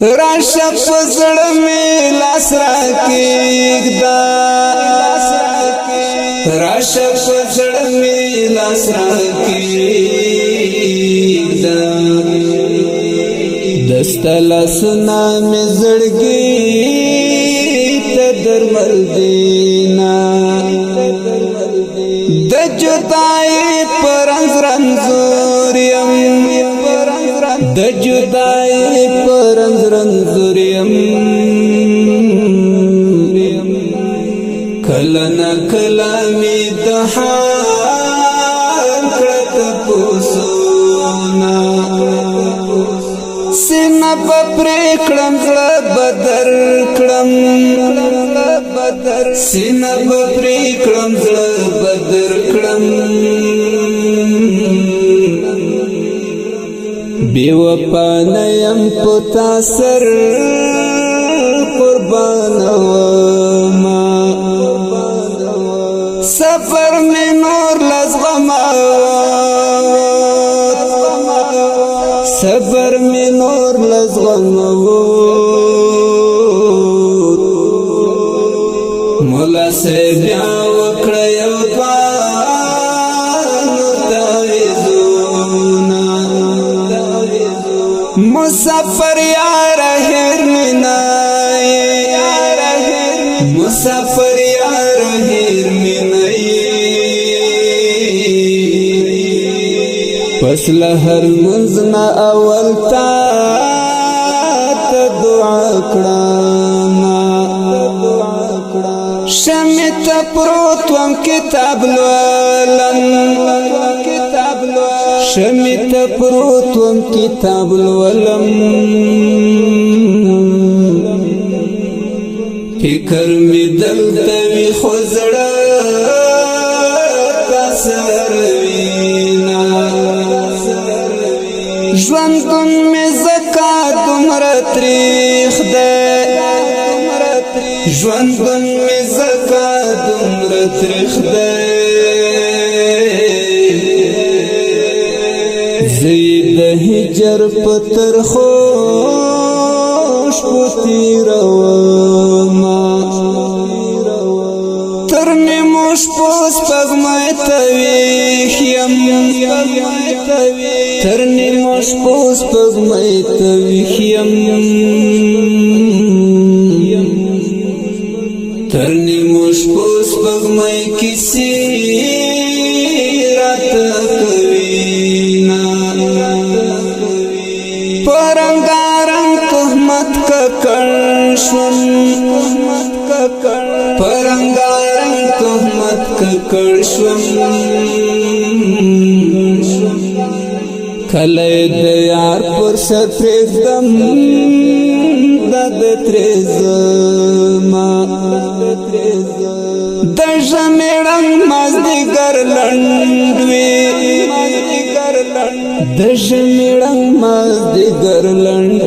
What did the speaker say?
راشه پزړه می لاس راکېږده راشه پزړه می لاس راکېږده دسته لاسونه می زړګي ته درمل دینا د جدای پر رنځور یم د جدای پر رنځور یم کله نا کله می د حال کړه تپوسونه سینه به پرې کړم زړه به در کړم سینه به پرې کړم زړه به در کړم بی وفا نیم پتا سر قربان وما سفر میں نور لزغمات سفر میں نور لزغمات مولا سے بیا وکړه یو مسافر یار هر منای مسافر یار هر منای پس لهر منزنا اول تا دعا کړم شمت پروتوم کتاب لولم شمت پروتوم کتاب الولم فکر می دلتوی خوزڑا کسر وینا ژوندون می زکا دمر تریخ ده ژوندون می زکا دمر تریخ ده زید هجر پتر خوش پتی روما تر نیموش پوس پغمای تویخیم تر نیموش پوس پغمای تویخیم تر نیموش پوس پغمای کسی رات کوینا پرنګارنګ تهمت ککړشم پرنګارنګ تهمت ککړشم کله د یار پر سر پرېږدم د ترېزما د ژمېړنګ مازدیګر لنډ وي د ژمېړنګ مازدیګر لنډ